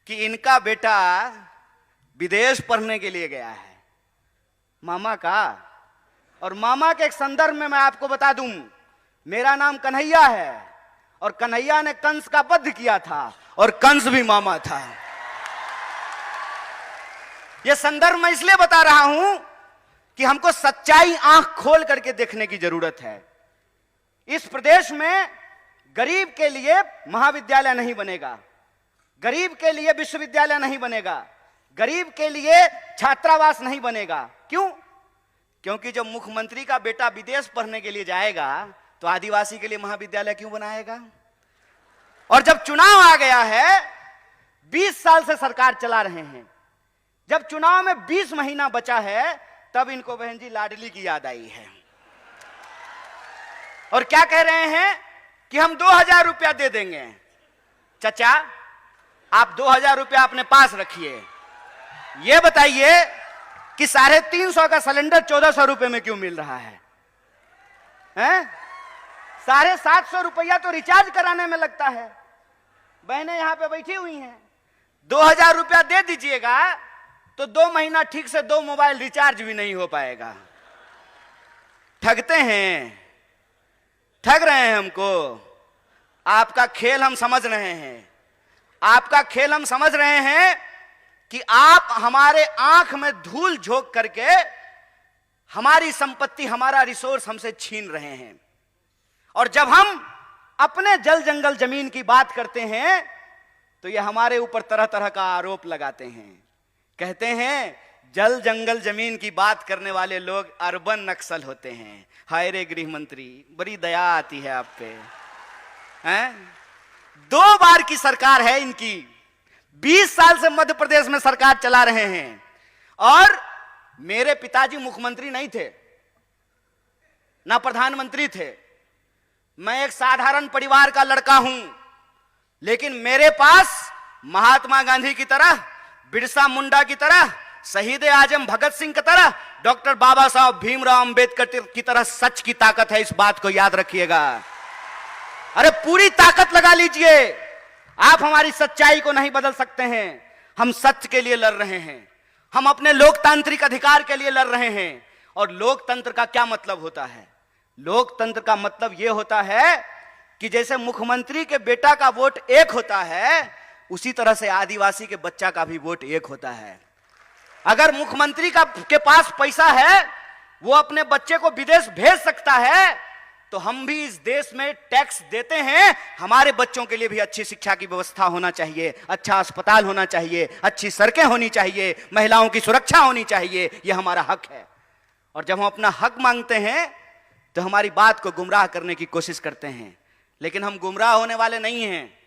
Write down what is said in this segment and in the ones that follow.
कि इनका बेटा विदेश पढ़ने के लिए गया है, मामा का। और मामा के एक संदर्भ में मैं आपको बता दूं, मेरा नाम कन्हैया है और कन्हैया ने कंस का वध किया था और कंस भी मामा था। यह संदर्भ मैं इसलिए बता रहा हूं कि हमको सच्चाई आंख खोल करके देखने की जरूरत है। इस प्रदेश में गरीब के लिए महाविद्यालय नहीं बनेगा, गरीब के लिए विश्वविद्यालय नहीं बनेगा, गरीब के लिए छात्रावास नहीं बनेगा। क्यों? क्योंकि जब मुख्यमंत्री का बेटा विदेश पढ़ने के लिए जाएगा तो आदिवासी के लिए महाविद्यालय क्यों बनाएगा? और जब चुनाव आ गया है, 20 साल से सरकार चला रहे हैं, जब चुनाव में 20 महीना बचा है, तब इनको बहन जी लाडली की याद आई है और क्या कह रहे हैं कि हम 2000 रुपया दे देंगे। चचा, आप 2000 रुपया अपने पास रखिए, यह बताइए कि 350 का सिलेंडर 1400 रुपए में क्यों मिल रहा है? 750 रुपया तो रिचार्ज कराने में लगता है। बहनें यहां पे बैठी हुई हैं, 2000 रुपया दे दीजिएगा तो 2 महीना ठीक से 2 मोबाइल रिचार्ज भी नहीं हो पाएगा। ठगते हैं, ठग रहे हैं हमको। आपका खेल हम समझ रहे हैं, आपका खेल हम समझ रहे हैं कि आप हमारे आंख में धूल झोंक करके हमारी संपत्ति, हमारा रिसोर्स हमसे छीन रहे हैं। और जब हम अपने जल जंगल जमीन की बात करते हैं तो ये हमारे ऊपर तरह तरह का आरोप लगाते हैं। कहते हैं जल जंगल जमीन की बात करने वाले लोग अर्बन नक्सल होते हैं। हाय रे गृह मंत्री, बड़ी दया आती है आप पे। 2 बार की सरकार है इनकी, 20 साल से मध्य प्रदेश में सरकार चला रहे हैं। और मेरे पिताजी मुख्यमंत्री नहीं थे, ना प्रधानमंत्री थे। मैं एक साधारण परिवार का लड़का हूं, लेकिन मेरे पास महात्मा गांधी की तरह, बिरसा मुंडा की तरह, शहीद आजम भगत सिंह की तरह, डॉक्टर बाबा साहब भीमराव अंबेडकर की तरह सच की ताकत है। इस बात को याद रखिएगा। अरे पूरी ताकत लगा लीजिए, आप हमारी सच्चाई को नहीं बदल सकते हैं। हम सत्य के लिए लड़ रहे हैं, हम अपने लोकतांत्रिक अधिकार के लिए लड़ रहे हैं। और लोकतंत्र का क्या मतलब होता है? लोकतंत्र का मतलब यह होता है कि जैसे मुख्यमंत्री के बेटा का वोट एक होता है, उसी तरह से आदिवासी के बच्चा का भी वोट एक होता है। अगर मुख्यमंत्री के पास पैसा है, वो अपने बच्चे को विदेश भेज सकता है, तो हम भी इस देश में टैक्स देते हैं। हमारे बच्चों के लिए भी अच्छी शिक्षा की व्यवस्था होना चाहिए, अच्छा अस्पताल होना चाहिए, अच्छी सड़कें होनी चाहिए, महिलाओं की सुरक्षा होनी चाहिए। यह हमारा हक है। और जब हम अपना हक मांगते हैं तो हमारी बात को गुमराह करने की कोशिश करते हैं, लेकिन हम गुमराह होने वाले नहीं हैं।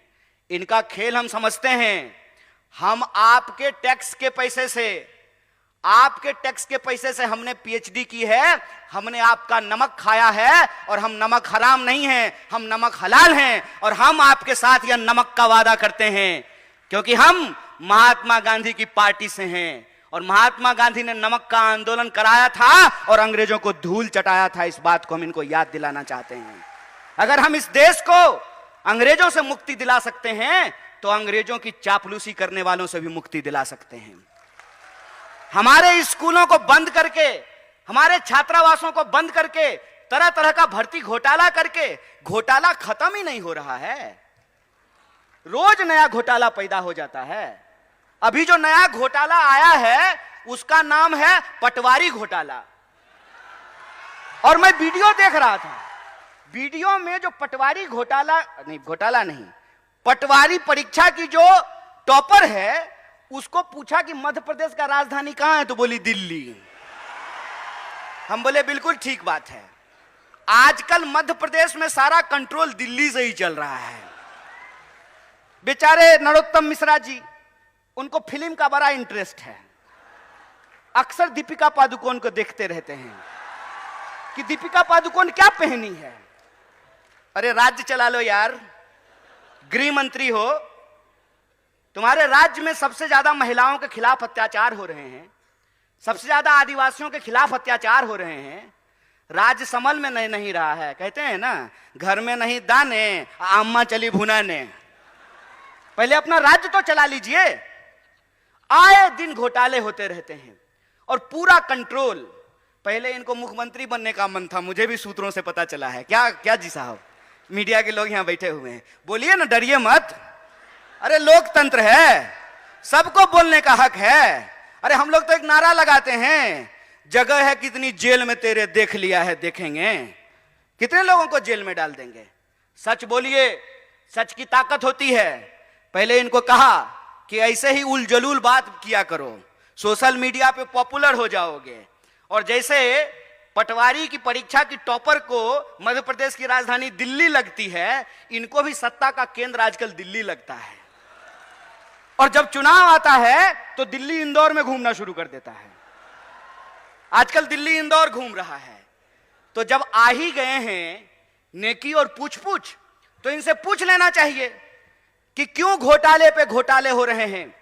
इनका खेल हम समझते हैं। हम आपके टैक्स के पैसे से हमने पीएचडी की है, हमने आपका नमक खाया है। और हम नमक हराम नहीं हैं, हम नमक हलाल हैं। और हम आपके साथ यह नमक का वादा करते हैं क्योंकि हम महात्मा गांधी की पार्टी से हैं। और महात्मा गांधी ने नमक का आंदोलन कराया था और अंग्रेजों को धूल चटाया था। इस बात को हम इनको याद दिलाना चाहते हैं। अगर हम इस देश को अंग्रेजों से मुक्ति दिला सकते हैं तो अंग्रेजों की चापलूसी करने वालों से भी मुक्ति दिला सकते हैं। हमारे स्कूलों को बंद करके, हमारे छात्रावासों को बंद करके, तरह तरह का भर्ती घोटाला करके, घोटाला खत्म ही नहीं हो रहा है। रोज नया घोटाला पैदा हो जाता है। अभी जो नया घोटाला आया है उसका नाम है पटवारी घोटाला। और मैं वीडियो देख रहा था, वीडियो में जो पटवारी घोटाला नहीं, पटवारी परीक्षा की जो टॉपर है, उसको पूछा कि मध्य प्रदेश का राजधानी कहां है, तो बोली दिल्ली। हम बोले बिल्कुल ठीक बात है। आजकल मध्य प्रदेश में सारा कंट्रोल दिल्ली से ही चल रहा है। बेचारे नरोत्तम मिश्रा जी, उनको फिल्म का बड़ा इंटरेस्ट है। अक्सर दीपिका पादुकोण को देखते रहते हैं कि दीपिका पादुकोण क्या पहनी है। अरे राज्य चला लो यार, गृह मंत्री हो, तुम्हारे राज्य में सबसे ज्यादा महिलाओं के खिलाफ अत्याचार हो रहे हैं, सबसे ज्यादा आदिवासियों के खिलाफ अत्याचार हो रहे हैं। राज्य समल में नहीं रहा है। कहते हैं ना, घर में नहीं दाने, अम्मा चली भुनाने। पहले अपना राज्य तो चला लीजिए। आए दिन घोटाले होते रहते हैं और पूरा कंट्रोल। पहले इनको मुख्यमंत्री बनने का मन था, मुझे भी सूत्रों से पता चला है। क्या क्या जी साहब, मीडिया के लोग यहां बैठे हुए हैं, बोलिए ना, डरिए मत। अरे लोकतंत्र है, सबको बोलने का हक है। अरे हम लोग तो एक नारा लगाते हैं, जगह है कितनी जेल में तेरे, देख लिया है देखेंगे। कितने लोगों को जेल में डाल देंगे। सच बोलिए, सच की ताकत होती है। पहले इनको कहा कि ऐसे ही उल जलूल बात किया करो, सोशल मीडिया पे पॉपुलर हो जाओगे। और जैसे पटवारी की परीक्षा की टॉपर को मध्य प्रदेश की राजधानी दिल्ली लगती है, इनको भी सत्ता का केंद्र आजकल दिल्ली लगता है। और जब चुनाव आता है तो दिल्ली इंदौर में घूमना शुरू कर देता है। आजकल दिल्ली इंदौर घूम रहा है। तो जब आ ही गए हैं नेकी और पूछ पूछ, तो इनसे पूछ लेना चाहिए कि क्यों घोटाले पे घोटाले हो रहे हैं,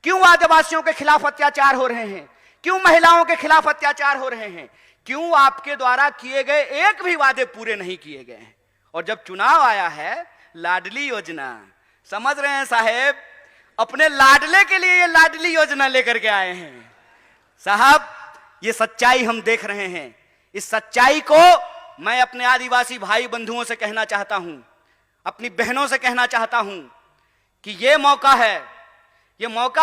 क्यों आदिवासियों के खिलाफ अत्याचार हो रहे हैं, क्यों महिलाओं के खिलाफ अत्याचार हो रहे हैं, क्यों आपके द्वारा किए गए एक भी वादे पूरे नहीं किए गए हैं। और जब चुनाव आया है, लाडली योजना, समझ रहे हैं साहेब, अपने लाडले के लिए ये लाडली योजना लेकर के आए हैं। साहब, ये सच्चाई हम देख रहे हैं। इस सच्चाई को मैं अपने आदिवासी भाई बंधुओं से कहना चाहता हूं, अपनी बहनों से कहना चाहता हूं कि ये मौका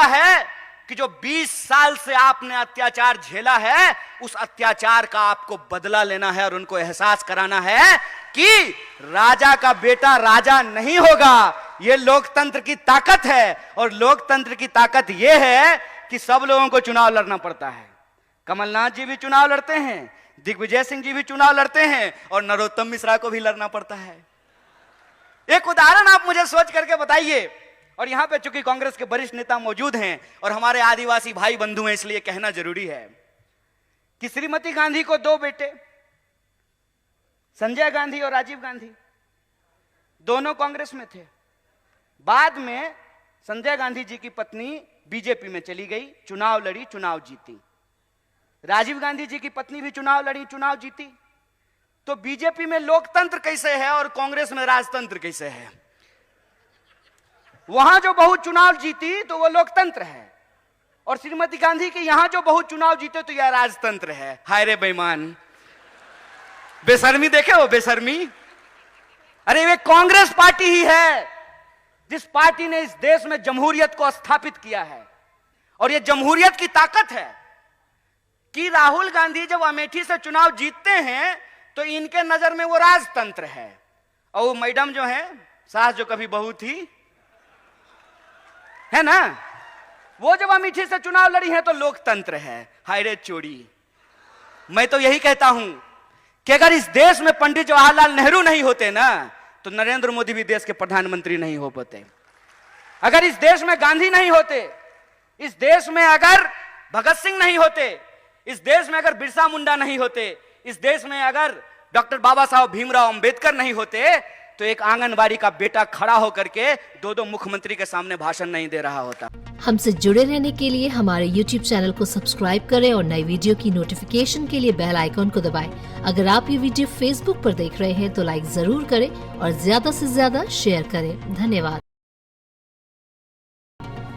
है कि जो 20 साल से आपने अत्याचार झेला है, उस अत्याचार का आपको बदला लेना है और उनको एहसास कराना है कि राजा का बेटा राजा नहीं होगा। ये लोकतंत्र की ताकत है। और लोकतंत्र की ताकत यह है कि सब लोगों को चुनाव लड़ना पड़ता है। कमलनाथ जी भी चुनाव लड़ते हैं, दिग्विजय सिंह जी भी चुनाव लड़ते हैं, और नरोत्तम मिश्रा को भी लड़ना पड़ता है। एक उदाहरण आप मुझे सोच करके बताइए। और यहां पे चूंकि कांग्रेस के वरिष्ठ नेता मौजूद हैं और हमारे आदिवासी भाई बंधु हैं, इसलिए कहना जरूरी है कि श्रीमती गांधी को 2 बेटे, संजय गांधी और राजीव गांधी, दोनों कांग्रेस में थे। बाद में संजय गांधी जी की पत्नी बीजेपी में चली गई, चुनाव लड़ी, चुनाव जीती। राजीव गांधी जी की पत्नी भी चुनाव लड़ी, चुनाव जीती। तो बीजेपी में लोकतंत्र कैसे है और कांग्रेस में राजतंत्र कैसे है? वहां जो बहू चुनाव जीती तो वो लोकतंत्र है, और श्रीमती गांधी के यहां जो बहू चुनाव जीते तो यह राजतंत्र है। हाय रे बेईमान, बेशर्मी देखे हो, बेशर्मी। अरे वे कांग्रेस पार्टी ही है जिस पार्टी ने इस देश में जमहूरियत को स्थापित किया है। और यह जमहूरियत की ताकत है कि राहुल गांधी जब अमेठी से चुनाव जीतते हैं तो इनके नजर में वो राजतंत्र है, और वो मैडम जो है, सास जो कभी बहू थी, है ना, वो जब अमेठी से चुनाव लड़ी है तो लोकतंत्र है। हाय रे चोरी। मैं तो यही कहता हूं कि अगर इस देश में पंडित जवाहरलाल नेहरू नहीं होते ना, तो नरेंद्र मोदी भी देश के प्रधानमंत्री नहीं हो पाते। अगर इस देश में गांधी नहीं होते, इस देश में अगर भगत सिंह नहीं होते, इस देश में अगर बिरसा मुंडा नहीं होते, इस देश में अगर डॉक्टर बाबा साहब भीमराव अंबेडकर नहीं होते, तो एक आंगनबाड़ी का बेटा खड़ा होकर के 2 मुख्यमंत्री के सामने भाषण नहीं दे रहा होता। हमसे जुड़े रहने के लिए हमारे YouTube चैनल को सब्सक्राइब करें और नई वीडियो की नोटिफिकेशन के लिए बेल आइकॉन को दबाएं। अगर आप ये वीडियो Facebook पर देख रहे हैं तो लाइक जरूर करें और ज्यादा से ज्यादा शेयर करें। धन्यवाद।